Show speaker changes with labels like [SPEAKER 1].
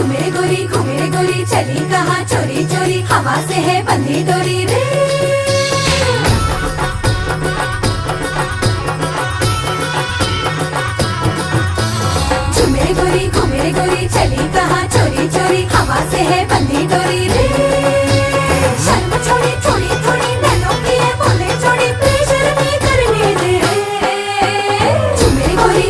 [SPEAKER 1] घूमे गोरी चली कहाँ चोरी चोरी, हवा से है बंधी डोरी रे। घूमे गोरी चली कहाँ चोरी चोरी, हवा से है बंधी डोरी रे। शर्म छोड़ी थोड़ी थोड़ी नैनों की है बोले छोड़ी, बेशर्मी करने दे। घूमे गोरी